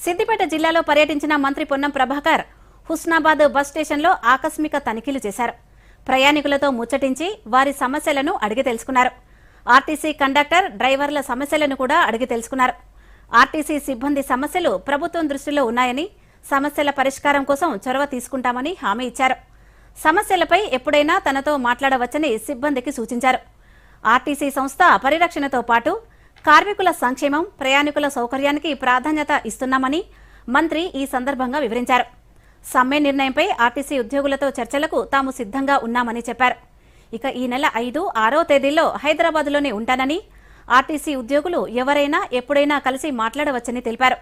సిద్దిపేట జిల్లాలో పర్యటించిన మంత్రి పొన్నం ప్రభాకర్ హుస్నాబాద్ బస్ స్టేషన్లో ఆకస్మిక తనిఖీలు చేశారు. ప్రయాణికులతో ముచ్చటించి వారి సమస్యలను అడిగి తెలుసుకున్నారు. ఆర్టీసీ కండక్టర్, డ్రైవర్ల సమస్యలను కూడా అడిగి తెలుసుకున్నారు. ఆర్టీసీ సిబ్బంది సమస్యలు ప్రభుత్వం దృష్టిలో ఉన్నాయని, సమస్యల పరిష్కారం కోసం చొరవ తీసుకుంటామని హామీ ఇచ్చారు. సమస్యలపై ఎప్పుడైనా తనతో మాట్లాడవచ్చని సిబ్బందికి సూచించారు. ఆర్టీసీ సంస్థ పరిరక్షణతో పాటు కార్మికుల సంక్షేమం, ప్రయాణికుల సౌకర్యానికి ప్రాధాన్యత ఇస్తున్నామని మంత్రి ఈ సందర్భంగా వివరించారు. సమ్మె నిర్ణయంపై ఆర్టీసీ ఉద్యోగులతో చర్చలకు తాము సిద్ధంగా ఉన్నామని చెప్పారు. ఇక ఈ నెల 5, 6వ తేదీల్లో హైదరాబాద్లోనే ఉంటానని, ఆర్టీసీ ఉద్యోగులు ఎవరైనా ఎప్పుడైనా కలిసి మాట్లాడవచ్చని తెలిపారు.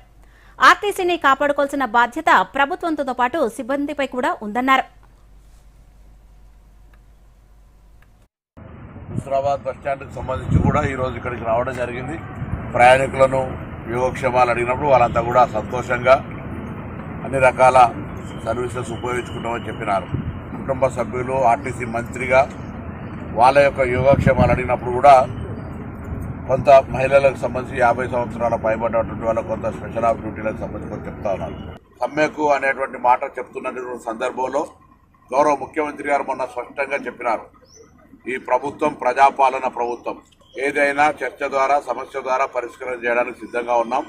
ఆర్టీసీని కాపాడుకోవాల్సిన బాధ్యత ప్రభుత్వంతో పాటు సిబ్బందిపై కూడా ఉందన్నారు. హుస్నాబాద్ బస్టాండ్కి సంబంధించి కూడా ఈరోజు ఇక్కడికి రావడం జరిగింది. ప్రయాణికులను యోగక్షేమాలు అడిగినప్పుడు వాళ్ళంతా కూడా సంతోషంగా అన్ని రకాల సర్వీసెస్ ఉపయోగించుకుంటామని చెప్పినారు. కుటుంబ సభ్యులు, ఆర్టీసీ మంత్రిగా వాళ్ళ యొక్క యోగక్షేమాలు అడిగినప్పుడు కూడా కొంత మహిళలకు సంబంధించి 50 సంవత్సరాల పైబడినటువంటి వాళ్ళ కొంత స్పెషల్ ఆఫ్ డ్యూటీలకు సంబంధించి కొంత చెప్తా ఉన్నారు. సమ్మెకు అనేటువంటి మాట చెప్తున్నటువంటి సందర్భంలో గౌరవ ముఖ్యమంత్రి గారు మొన్న స్పష్టంగా చెప్పినారు, ఈ ప్రభుత్వం ప్రజాపాలన ప్రభుత్వం, ఏదైనా చర్చ ద్వారా, సమస్య ద్వారా పరిష్కారం చేయడానికి సిద్ధంగా ఉన్నాం.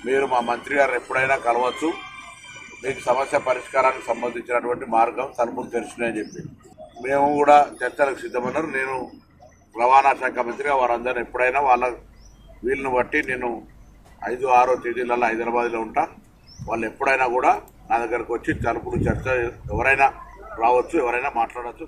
మీరు మా మంత్రి గారు ఎప్పుడైనా కలవచ్చు, మీకు సమస్య పరిష్కారానికి సంబంధించినటువంటి మార్గం తలుపులు తెరుచున్నాయని చెప్పి మేము కూడా చర్చలకు సిద్ధమన్నారు. నేను రవాణా శాఖ మంత్రిగా వారందరినీ ఎప్పుడైనా వాళ్ళ వీళ్ళను బట్టి నేను 5, 6వ తేదీలలో హైదరాబాద్లో ఉంటా. వాళ్ళు ఎప్పుడైనా కూడా నా దగ్గరకు వచ్చి తలుపులు చర్చ ఎవరైనా రావచ్చు, ఎవరైనా మాట్లాడవచ్చు.